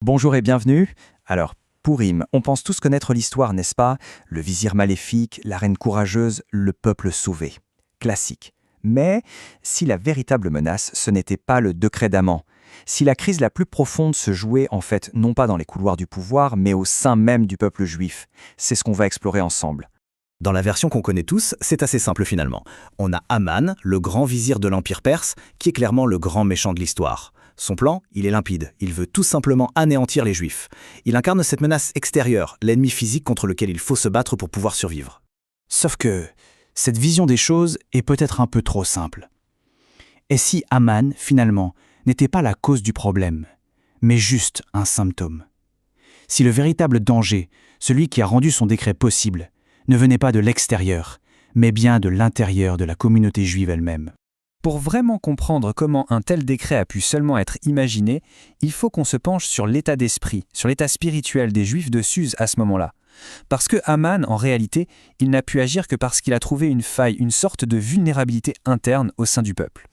Bonjour et bienvenue. Alors, Pourim, on pense tous connaître l'histoire, n'est-ce pas? Le vizir maléfique, la reine courageuse, le peuple sauvé. Classique. Mais si la véritable menace, ce n'était pas le décret d'Aman, si la crise la plus profonde se jouait en fait non pas dans les couloirs du pouvoir, mais au sein même du peuple juif, c'est ce qu'on va explorer ensemble. Dans la version qu'on connaît tous, c'est assez simple finalement. On a Aman, le grand vizir de l'Empire perse, qui est clairement le grand méchant de l'histoire. Son plan, il est limpide. Il veut tout simplement anéantir les Juifs. Il incarne cette menace extérieure, l'ennemi physique contre lequel il faut se battre pour pouvoir survivre. Sauf que cette vision des choses est peut-être un peu trop simple. Et si Aman, finalement, n'était pas la cause du problème, mais juste un symptôme? Si le véritable danger, celui qui a rendu son décret possible, ne venait pas de l'extérieur, mais bien de l'intérieur de la communauté juive elle-même? Pour vraiment comprendre comment un tel décret a pu seulement être imaginé, il faut qu'on se penche sur l'état d'esprit, sur l'état spirituel des Juifs de Suse à ce moment-là. Parce que Aman, en réalité, il n'a pu agir que parce qu'il a trouvé une faille, une sorte de vulnérabilité interne au sein du peuple.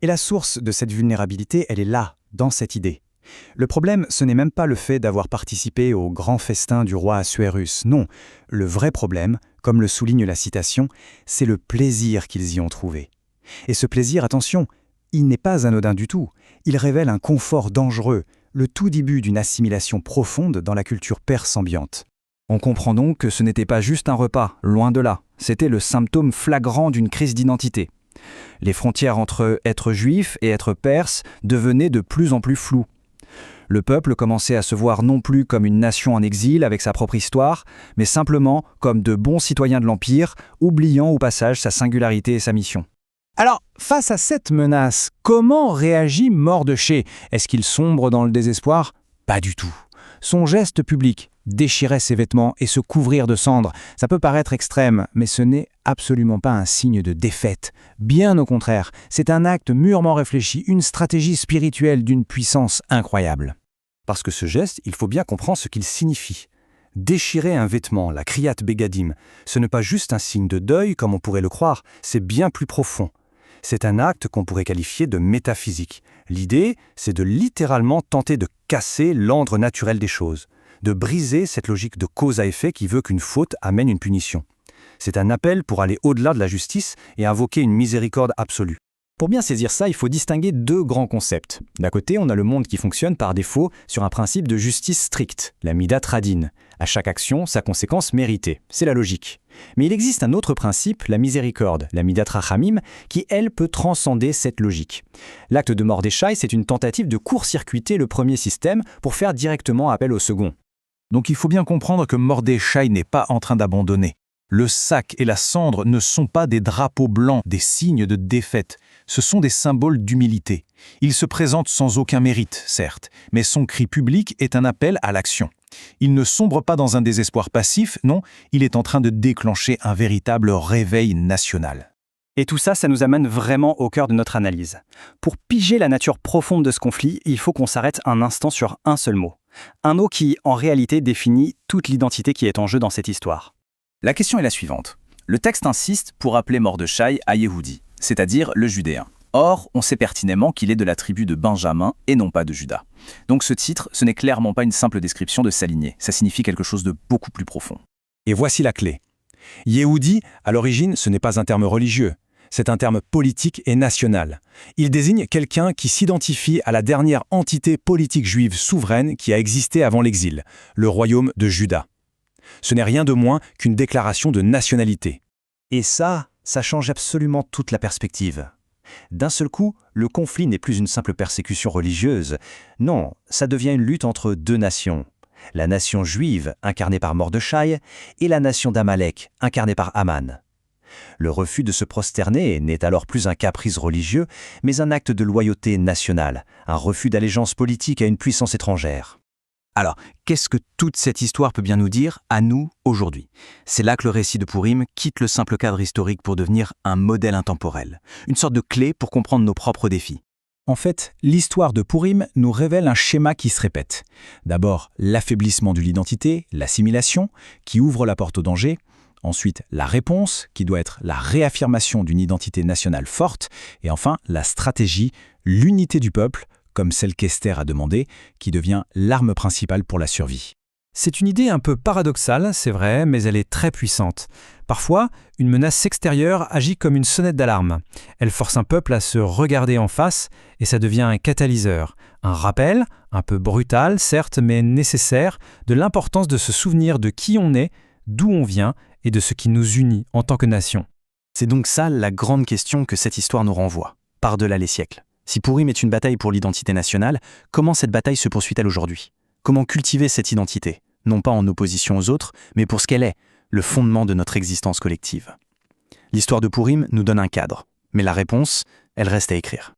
Et la source de cette vulnérabilité, elle est là, dans cette idée. Le problème, ce n'est même pas le fait d'avoir participé au grand festin du roi Assuérus. Non, le vrai problème, comme le souligne la citation, c'est le plaisir qu'ils y ont trouvé. Et ce plaisir, attention, il n'est pas anodin du tout. Il révèle un confort dangereux, le tout début d'une assimilation profonde dans la culture perse ambiante. On comprend donc que ce n'était pas juste un repas, loin de là. C'était le symptôme flagrant d'une crise d'identité. Les frontières entre être juif et être perse devenaient de plus en plus floues. Le peuple commençait à se voir non plus comme une nation en exil avec sa propre histoire, mais simplement comme de bons citoyens de l'Empire, oubliant au passage sa singularité et sa mission. Alors, face à cette menace, comment réagit Mordechai? Est-ce qu'il sombre dans le désespoir? Pas du tout. Son geste public, déchirer ses vêtements et se couvrir de cendres, ça peut paraître extrême, mais ce n'est absolument pas un signe de défaite. Bien au contraire, c'est un acte mûrement réfléchi, une stratégie spirituelle d'une puissance incroyable. Parce que ce geste, il faut bien comprendre ce qu'il signifie. Déchirer un vêtement, la kriyat begadim, ce n'est pas juste un signe de deuil comme on pourrait le croire, c'est bien plus profond. C'est un acte qu'on pourrait qualifier de métaphysique. L'idée, c'est de littéralement tenter de casser l'ordre naturel des choses, de briser cette logique de cause à effet qui veut qu'une faute amène une punition. C'est un appel pour aller au-delà de la justice et invoquer une miséricorde absolue. Pour bien saisir ça, il faut distinguer deux grands concepts. D'un côté, on a le monde qui fonctionne par défaut sur un principe de justice stricte, la midat radin. À chaque action, sa conséquence méritée. C'est la logique. Mais il existe un autre principe, la miséricorde, la midat rachamim, qui, elle, peut transcender cette logique. L'acte de Mordechai, c'est une tentative de court-circuiter le premier système pour faire directement appel au second. Donc il faut bien comprendre que Mordechai n'est pas en train d'abandonner. Le sac et la cendre ne sont pas des drapeaux blancs, des signes de défaite. Ce sont des symboles d'humilité. Il se présente sans aucun mérite, certes, mais son cri public est un appel à l'action. Il ne sombre pas dans un désespoir passif, non, il est en train de déclencher un véritable réveil national. Et tout ça, ça nous amène vraiment au cœur de notre analyse. Pour piger la nature profonde de ce conflit, il faut qu'on s'arrête un instant sur un seul mot. Un mot qui, en réalité, définit toute l'identité qui est en jeu dans cette histoire. La question est la suivante. Le texte insiste pour appeler Mordechai à Yehudi, c'est-à-dire le Judéen. Or, on sait pertinemment qu'il est de la tribu de Benjamin et non pas de Juda. Donc ce titre, ce n'est clairement pas une simple description de sa lignée, ça signifie quelque chose de beaucoup plus profond. Et voici la clé. Yehudi, à l'origine, ce n'est pas un terme religieux. C'est un terme politique et national. Il désigne quelqu'un qui s'identifie à la dernière entité politique juive souveraine qui a existé avant l'exil, le royaume de Juda. Ce n'est rien de moins qu'une déclaration de nationalité. Et ça change absolument toute la perspective. D'un seul coup, le conflit n'est plus une simple persécution religieuse. Non, ça devient une lutte entre deux nations. La nation juive, incarnée par Mordechai, et la nation d'Amalek, incarnée par Aman. Le refus de se prosterner n'est alors plus un caprice religieux, mais un acte de loyauté nationale, un refus d'allégeance politique à une puissance étrangère. Alors, qu'est-ce que toute cette histoire peut bien nous dire à nous aujourd'hui? C'est là que le récit de Pourim quitte le simple cadre historique pour devenir un modèle intemporel, une sorte de clé pour comprendre nos propres défis. En fait, l'histoire de Pourim nous révèle un schéma qui se répète. D'abord, l'affaiblissement de l'identité, l'assimilation, qui ouvre la porte au danger. Ensuite, la réponse, qui doit être la réaffirmation d'une identité nationale forte. Et enfin, la stratégie, l'unité du peuple, comme celle qu'Esther a demandée, qui devient l'arme principale pour la survie. C'est une idée un peu paradoxale, c'est vrai, mais elle est très puissante. Parfois, une menace extérieure agit comme une sonnette d'alarme. Elle force un peuple à se regarder en face et ça devient un catalyseur. Un rappel, un peu brutal certes, mais nécessaire, de l'importance de se souvenir de qui on est, d'où on vient et de ce qui nous unit en tant que nation. C'est donc ça la grande question que cette histoire nous renvoie, par-delà les siècles. Si Pourim est une bataille pour l'identité nationale, comment cette bataille se poursuit-elle aujourd'hui ? Comment cultiver cette identité, non pas en opposition aux autres, mais pour ce qu'elle est, le fondement de notre existence collective. L'histoire de Pourim nous donne un cadre, mais la réponse, elle reste à écrire.